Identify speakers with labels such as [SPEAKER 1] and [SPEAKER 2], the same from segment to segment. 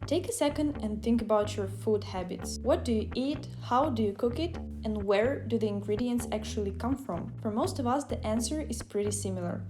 [SPEAKER 1] Take a second and think about your food habits. What do you eat? How do you cook it? And where do the ingredients actually come from? For most of us, the answer is pretty similar.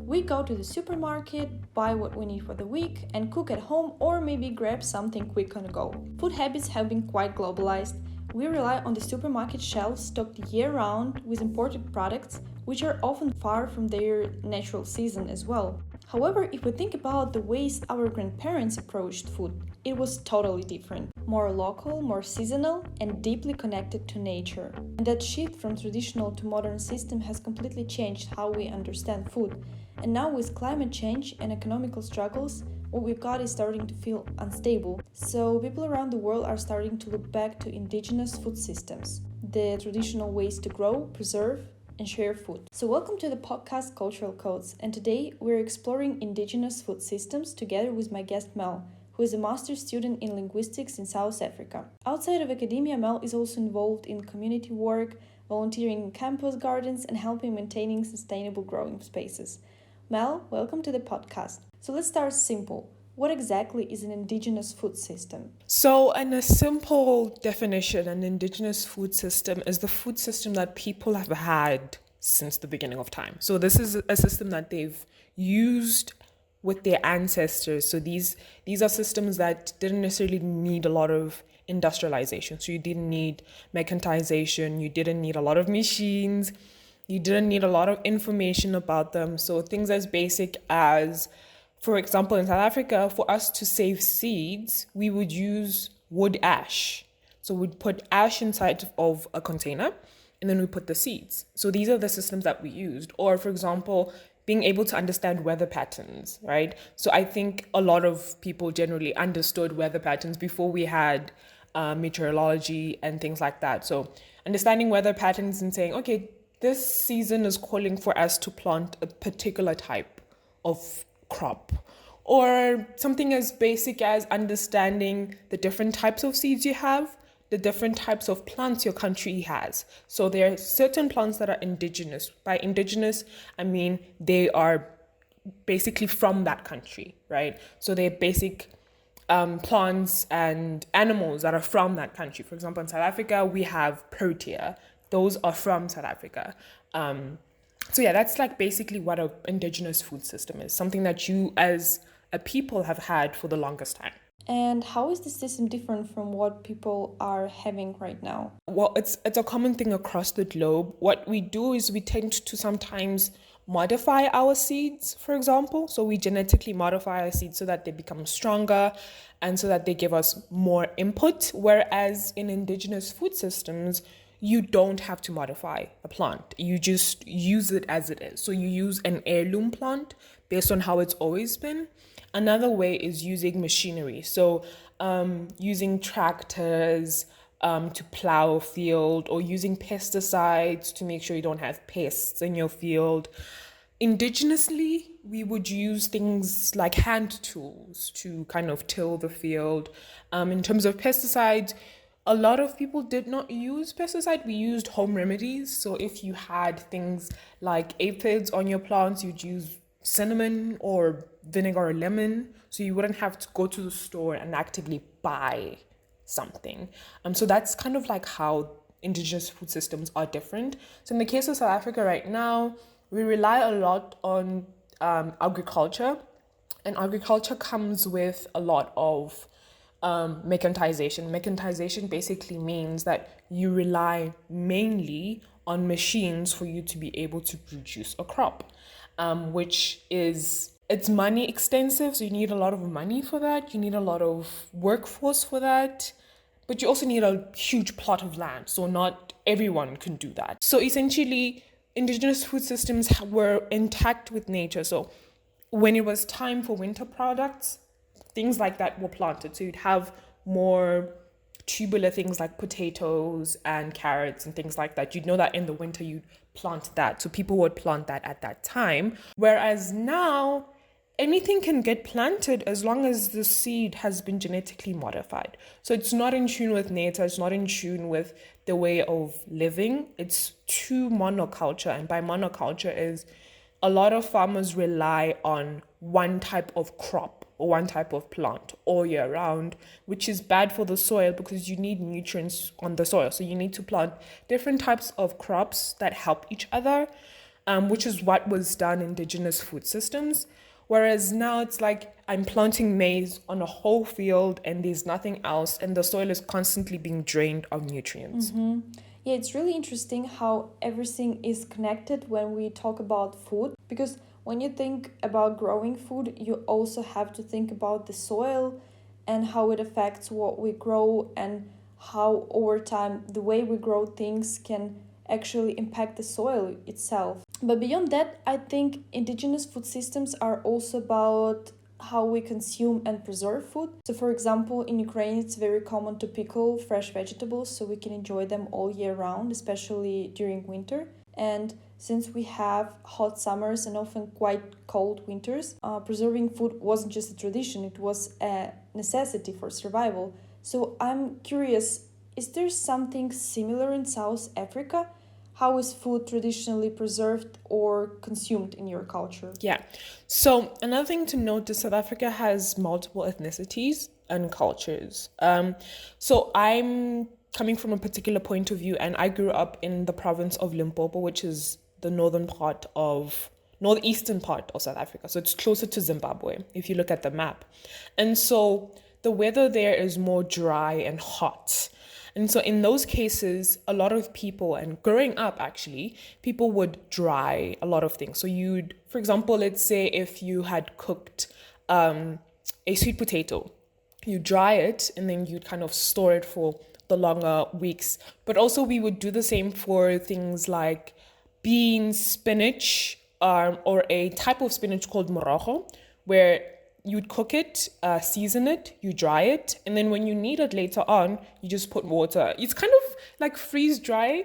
[SPEAKER 1] We go to the supermarket, buy what we need for the week, and cook at home or maybe grab something quick on the go. Food habits have been quite globalized. We rely on the supermarket shelves stocked year-round with imported products, which are often far from their natural season as well. However, if we think about the ways our grandparents approached food, it was totally different. More local, more seasonal, and deeply connected to nature. And that shift from traditional to modern system has completely changed how we understand food. And now with climate change and economical struggles, what we've got is starting to feel unstable. So people around the world are starting to look back to indigenous food systems, the traditional ways to grow, preserve, and share food. So welcome to the podcast Cultural Codes, and today we're exploring indigenous food systems together with my guest Mel, who is a master's student in linguistics in South Africa. Outside of academia, Mel is also involved in community work, volunteering in campus gardens, and helping maintaining sustainable growing spaces. Mel, welcome to the podcast. So let's start simple. What exactly is an indigenous food system?
[SPEAKER 2] So, in a simple definition, an indigenous food system is the food system that people have had since the beginning of time. So this is a system that they've used with their ancestors. So these are systems that didn't necessarily need a lot of industrialization. So you didn't need mechanization, you didn't need a lot of machines, you didn't need a lot of information about them. So things as basic as, for example, in South Africa, for us to save seeds, we would use wood ash. So we'd put ash inside of a container and then we put the seeds. So these are the systems that we used. Or, for example, being able to understand weather patterns, right? So I think a lot of people generally understood weather patterns before we had meteorology and things like that. So understanding weather patterns and saying, okay, this season is calling for us to plant a particular type of crop, or something as basic as understanding the different types of seeds you have, the different types of plants your country has. So there are certain plants that are indigenous. By indigenous, I mean they are basically from that country, right? So they're basic plants and animals that are from that country. For example, in South Africa, we have protea. Those are from South Africa. So yeah, that's like basically what an indigenous food system is, something that you as a people have had for the longest time.
[SPEAKER 1] And how is the system different from what people are having right now?
[SPEAKER 2] Well, it's a common thing across the globe. What we do is we tend to sometimes modify our seeds, for example. So we genetically modify our seeds so that they become stronger and so that they give us more input. Whereas in indigenous food systems, you don't have to modify a plant. You just use it as it is. So you use an heirloom plant based on how it's always been. Another way is using machinery. So using tractors to plow a field, or using pesticides to make sure you don't have pests in your field. Indigenously, we would use things like hand tools to kind of till the field. In terms of pesticides, a lot of people did not use pesticide. We used home remedies. So if you had things like aphids on your plants, you'd use cinnamon or vinegar or lemon. So you wouldn't have to go to the store and actively buy something. So that's kind of like how indigenous food systems are different. So in the case of South Africa right now, we rely a lot on agriculture. And agriculture comes with a lot of mechanization. Mechanization basically means that you rely mainly on machines for you to be able to produce a crop, which is, it's money extensive. So you need a lot of money for that. You need a lot of workforce for that, but you also need a huge plot of land. So not everyone can do that. So essentially, indigenous food systems were intact with nature. So when it was time for winter products, things like that were planted. So you'd have more tubular things like potatoes and carrots and things like that. You'd know that in the winter you'd plant that. So people would plant that at that time. Whereas now, anything can get planted as long as the seed has been genetically modified. So it's not in tune with nature. It's not in tune with the way of living. It's too monoculture. And by monoculture is a lot of farmers rely on one type of crop or one type of plant all year round, which is bad for the soil because you need nutrients on the soil. So you need to plant different types of crops that help each other, which is what was done in indigenous food systems. Whereas now it's like I'm planting maize on a whole field and there's nothing else, and the soil is constantly being drained of nutrients.
[SPEAKER 1] Yeah, it's really interesting how everything is connected when we talk about food, because when you think about growing food, you also have to think about the soil and how it affects what we grow, and how over time the way we grow things can actually impact the soil itself. But beyond that, I think indigenous food systems are also about how we consume and preserve food. So, for example, in Ukraine, it's very common to pickle fresh vegetables so we can enjoy them all year round, especially during winter. And since we have hot summers and often quite cold winters, preserving food wasn't just a tradition, it was a necessity for survival. So, I'm curious, is there something similar in South Africa? How is food traditionally preserved or consumed in your culture?
[SPEAKER 2] Yeah. So another thing to note is South Africa has multiple ethnicities and cultures. So I'm coming from a particular point of view, and I grew up in the province of Limpopo, which is the northeastern part of South Africa. So it's closer to Zimbabwe if you look at the map. And so the weather there is more dry and hot. And so in those cases, a lot of people, and growing up actually, people would dry a lot of things. So you'd, for example, let's say if you had cooked a sweet potato, you dry it and then you'd kind of store it for the longer weeks. But also we would do the same for things like beans, spinach, or a type of spinach called morogo, where you'd cook it, season it, you dry it, and then when you need it later on, you just put water. It's kind of like freeze drying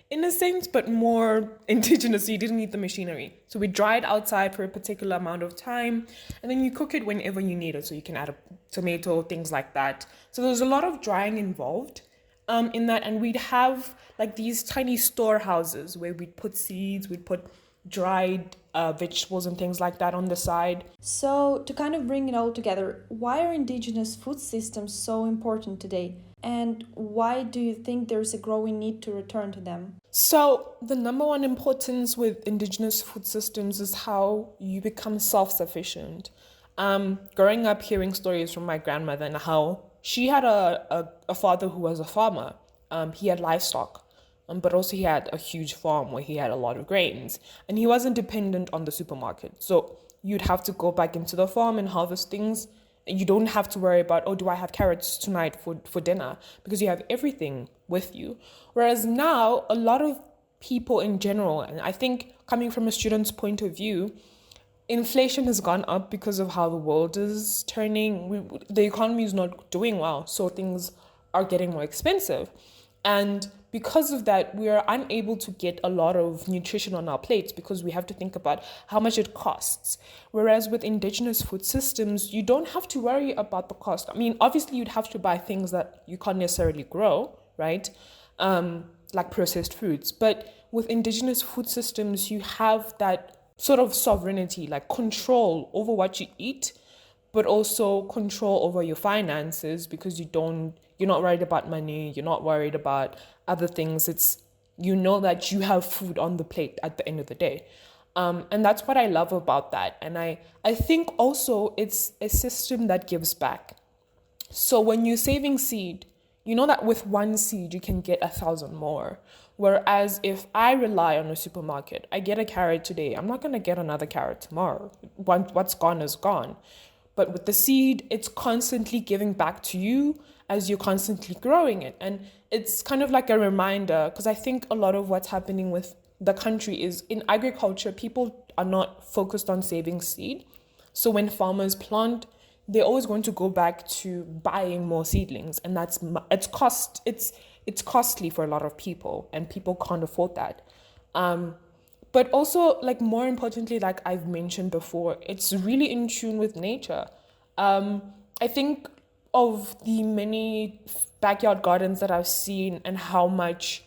[SPEAKER 2] in a sense, but more indigenous, so you didn't need the machinery. So we dry it outside for a particular amount of time, and then you cook it whenever you need it. So you can add a tomato, things like that. So there's a lot of drying involved in that, and we'd have like these tiny storehouses where we'd put seeds, we'd put dried vegetables and things like that on the side.
[SPEAKER 1] So, to kind of bring it all together, why are indigenous food systems so important today? And why do you think there's a growing need to return to them?
[SPEAKER 2] So, the number one importance with indigenous food systems is how you become self-sufficient. Growing up hearing stories from my grandmother and how she had a father who was a farmer. He had livestock. But also he had a huge farm where he had a lot of grains, and he wasn't dependent on the supermarket. So you'd have to go back into the farm and harvest things. And you don't have to worry about, oh, do I have carrots tonight for dinner? Because you have everything with you. Whereas now, a lot of people in general, and I think coming from a student's point of view, inflation has gone up because of how the world is turning. The economy is not doing well, so things are getting more expensive. And because of that, we are unable to get a lot of nutrition on our plates because we have to think about how much it costs. Whereas with indigenous food systems, you don't have to worry about the cost. I mean, obviously, you'd have to buy things that you can't necessarily grow, right? Like processed foods. But with indigenous food systems, you have that sort of sovereignty, like control over what you eat, but also control over your finances because you're not worried about money, you're not worried about other things. It's, you know that you have food on the plate at the end of the day. And that's what I love about that. And I think also it's a system that gives back. So when you're saving seed, you know that with one seed, you can get 1,000 more. Whereas if I rely on a supermarket, I get a carrot today, I'm not going to get another carrot tomorrow. What's gone is gone. But with the seed, it's constantly giving back to you as you're constantly growing it. And it's kind of like a reminder, because I think a lot of what's happening with the country is in agriculture, people are not focused on saving seed. So when farmers plant, they're always going to go back to buying more seedlings. And it's costly for a lot of people, and people can't afford that. But also, like, more importantly, like I've mentioned before, it's really in tune with nature. I think of the many backyard gardens that I've seen and how much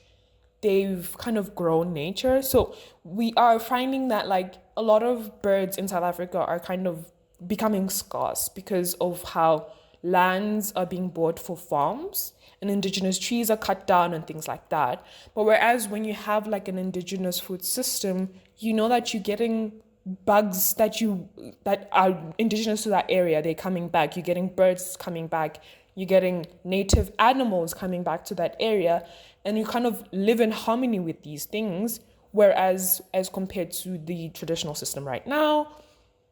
[SPEAKER 2] they've kind of grown nature. So we are finding that like a lot of birds in South Africa are kind of becoming scarce because of how lands are being bought for farms and indigenous trees are cut down and things like that. But whereas when you have like an indigenous food system, you know that you're getting bugs that are indigenous to that area, they're coming back. You're getting birds coming back. You're getting native animals coming back to that area, and you kind of live in harmony with these things. Whereas, as compared to the traditional system right now,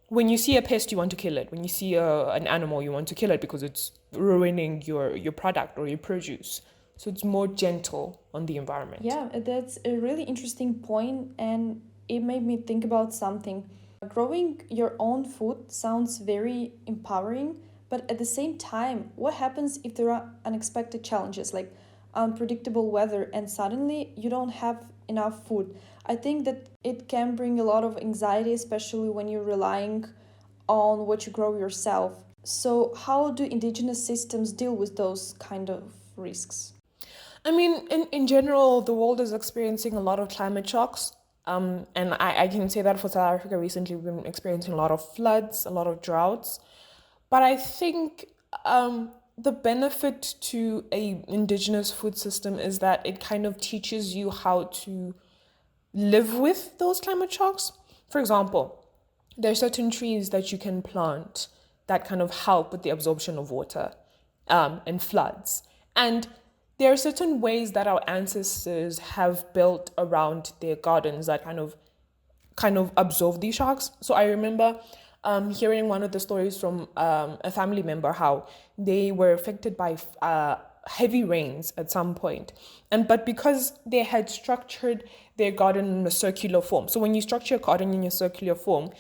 [SPEAKER 2] when you see a pest, you want to kill it. When you see an animal, you want to kill it because it's ruining your product or your produce. So it's more gentle on the environment.
[SPEAKER 1] Yeah, that's a really interesting point, and it made me think about something. Growing your own food sounds very empowering, but at the same time, what happens if there are unexpected challenges like unpredictable weather and suddenly you don't have enough food? I think that it can bring a lot of anxiety, especially when you're relying on what you grow yourself. So, how do indigenous systems deal with those kind of risks?
[SPEAKER 2] I mean, in general, the world is experiencing a lot of climate shocks. And I can say that for South Africa recently, we've been experiencing a lot of floods, a lot of droughts. But I think the benefit to a indigenous food system is that it kind of teaches you how to live with those climate shocks. For example, there are certain trees that you can plant that kind of help with the absorption of water and floods. And there are certain ways that our ancestors have built around their gardens that kind of absorb these shocks. So I remember hearing one of the stories from a family member how they were affected by heavy rains at some point, but because they had structured their garden in a circular form. So when you structure a garden in a circular form,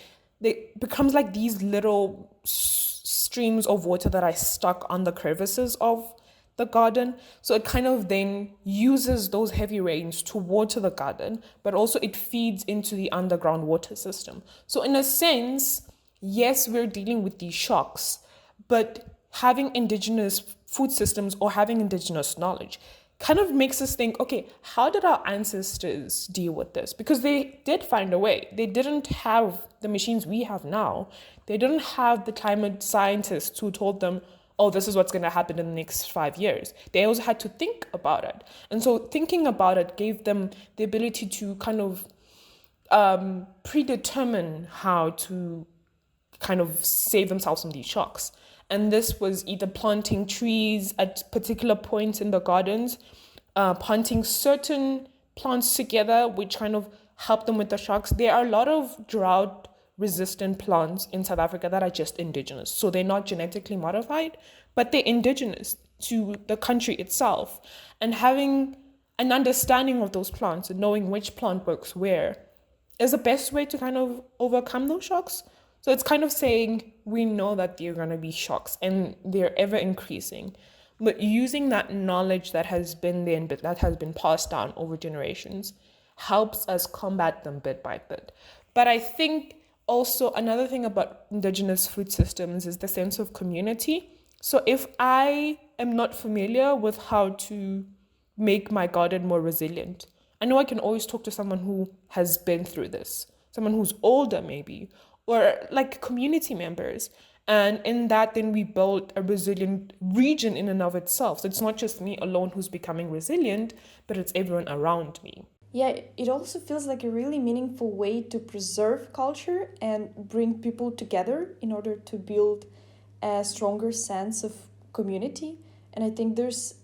[SPEAKER 2] it becomes like these little streams of water that are stuck on the crevices of the garden. So it kind of then uses those heavy rains to water the garden, but also it feeds into the underground water system. So in a sense, yes, we're dealing with these shocks, but having indigenous food systems or having indigenous knowledge kind of makes us think, okay, how did our ancestors deal with this? Because they did find a way. They didn't have the machines we have now. They didn't have the climate scientists who told them, oh, this is what's going to happen in the next 5 years. They also had to think about it. And so thinking about it gave them the ability to kind of predetermine how to kind of save themselves from these shocks. And this was either planting trees at particular points in the gardens, planting certain plants together, which kind of help them with the shocks. There are a lot of drought resistant plants in South Africa that are just indigenous. So they're not genetically modified, but they're indigenous to the country itself. And having an understanding of those plants and knowing which plant works where is the best way to kind of overcome those shocks. So it's kind of saying we know that there are going to be shocks and they're ever increasing. But using that knowledge that has been there and that has been passed down over generations helps us combat them bit by bit. But I think also another thing about indigenous food systems is the sense of community. So if I am not familiar with how to make my garden more resilient, I know I can always talk to someone who has been through this, someone who's older maybe, or like community members. And in that, then we build a resilient region in and of itself. So it's not just me alone who's becoming resilient, but it's everyone around me.
[SPEAKER 1] Yeah, it also feels like a really meaningful way to preserve culture and bring people together in order to build a stronger sense of community. And I think there's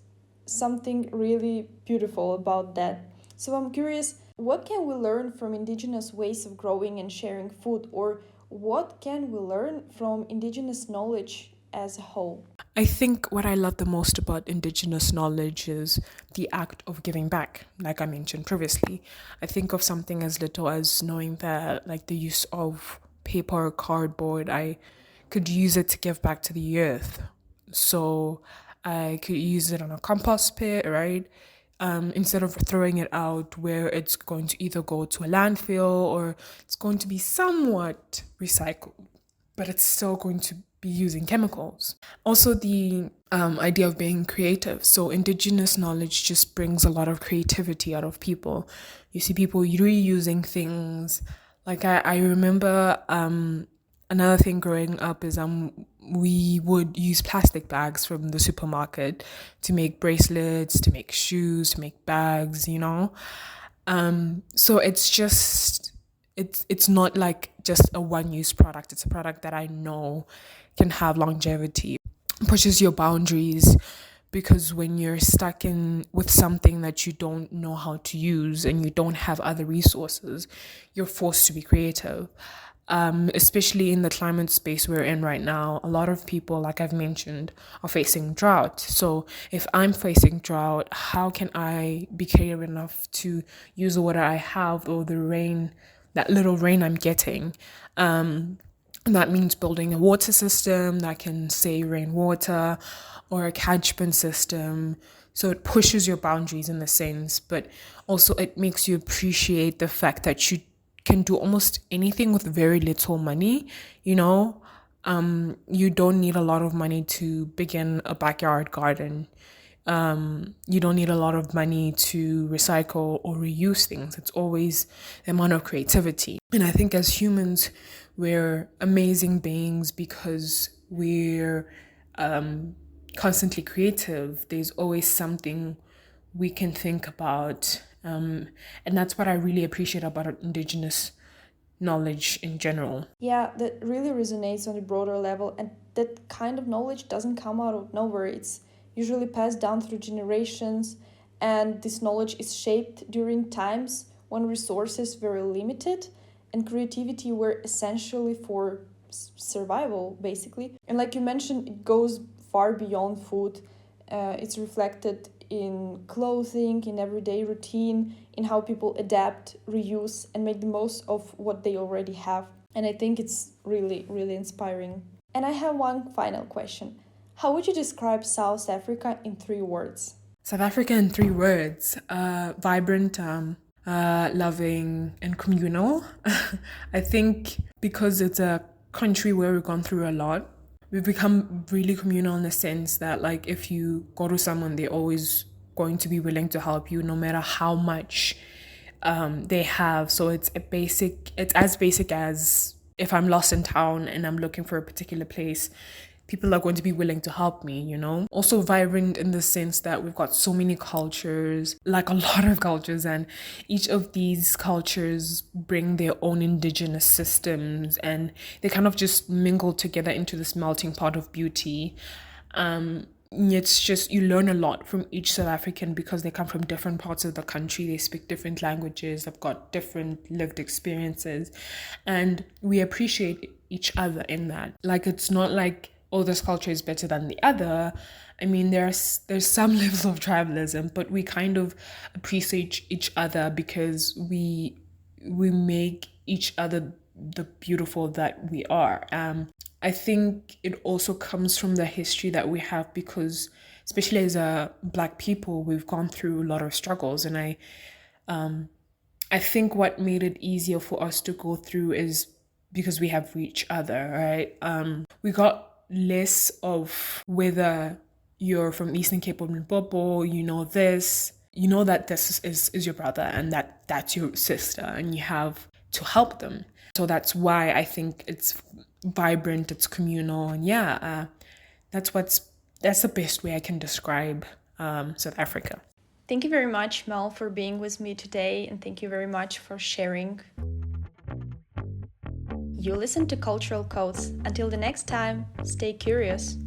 [SPEAKER 1] something really beautiful about that. So I'm curious, what can we learn from indigenous ways of growing and sharing food, or what can we learn from indigenous knowledge as a whole?
[SPEAKER 2] I think what I love the most about indigenous knowledge is the act of giving back, like I mentioned previously. I think of something as little as knowing that, like the use of paper or cardboard, I could use it to give back to the earth. So I could use it on a compost pit, right? Instead of throwing it out where it's going to either go to a landfill or it's going to be somewhat recycled, but it's still going to be using chemicals. Also, the idea of being creative. So indigenous knowledge just brings a lot of creativity out of people. You see people reusing things. Like I remember Another thing growing up is we would use plastic bags from the supermarket to make bracelets, to make shoes, to make bags, you know. So it's not like just a one-use product. It's a product that I know can have longevity, pushes your boundaries, because when you're stuck in with something that you don't know how to use and you don't have other resources, you're forced to be creative. Especially in the climate space we're in right now, a lot of people, like I've mentioned, are facing drought. So if I'm facing drought, how can I be creative enough to use the water I have, or the rain, that little rain I'm getting? That means building a water system that can save rainwater, or a catchment system. So it pushes your boundaries in a sense, but also it makes you appreciate the fact that you can do almost anything with very little money, you know? You don't need a lot of money to begin a backyard garden. You don't need a lot of money to recycle or reuse things. It's always the amount of creativity. And I think as humans, we're amazing beings because we're constantly creative. There's always something we can think about. And that's what I really appreciate about Indigenous knowledge in general.
[SPEAKER 1] Yeah, that really resonates on a broader level, and that kind of knowledge doesn't come out of nowhere. It's usually passed down through generations, and this knowledge is shaped during times when resources were limited and creativity were essentially for survival, basically. And like you mentioned, it goes far beyond food. It's reflected in clothing, in everyday routine, in how people adapt, reuse, and make the most of what they already have. And I think it's really, really inspiring. And I have one final question. How would you describe South Africa in 3 words?
[SPEAKER 2] South Africa in 3 words: vibrant, loving, and communal. I think because it's a country where we've gone through a lot, we've become really communal in the sense that, like, if you go to someone, they're always going to be willing to help you no matter how much they have. So it's as basic as if I'm lost in town and I'm looking for a particular place, people are going to be willing to help me, you know? Also vibrant in the sense that we've got so many cultures, like a lot of cultures, and each of these cultures bring their own indigenous systems, and they kind of just mingle together into this melting pot of beauty. It's just, you learn a lot from each South African because they come from different parts of the country. They speak different languages. They've got different lived experiences, and we appreciate each other in that. Like, it's not like, oh, this culture is better than the other. I mean, there's some levels of tribalism, but we kind of appreciate each other because we make each other the beautiful that we are. I think it also comes from the history that we have because, especially as Black people, we've gone through a lot of struggles, and I think what made it easier for us to go through is because we have each other, right? We got less of whether you're from Eastern Cape or Limpopo, you know that this is your brother and that's your sister, and you have to help them. So that's why I think it's vibrant, it's communal, and that's the best way I can describe South Africa.
[SPEAKER 1] Thank you very much, Mel, for being with me today, and thank you very much for sharing. You listen to Cultural Codes. Until the next time, stay curious.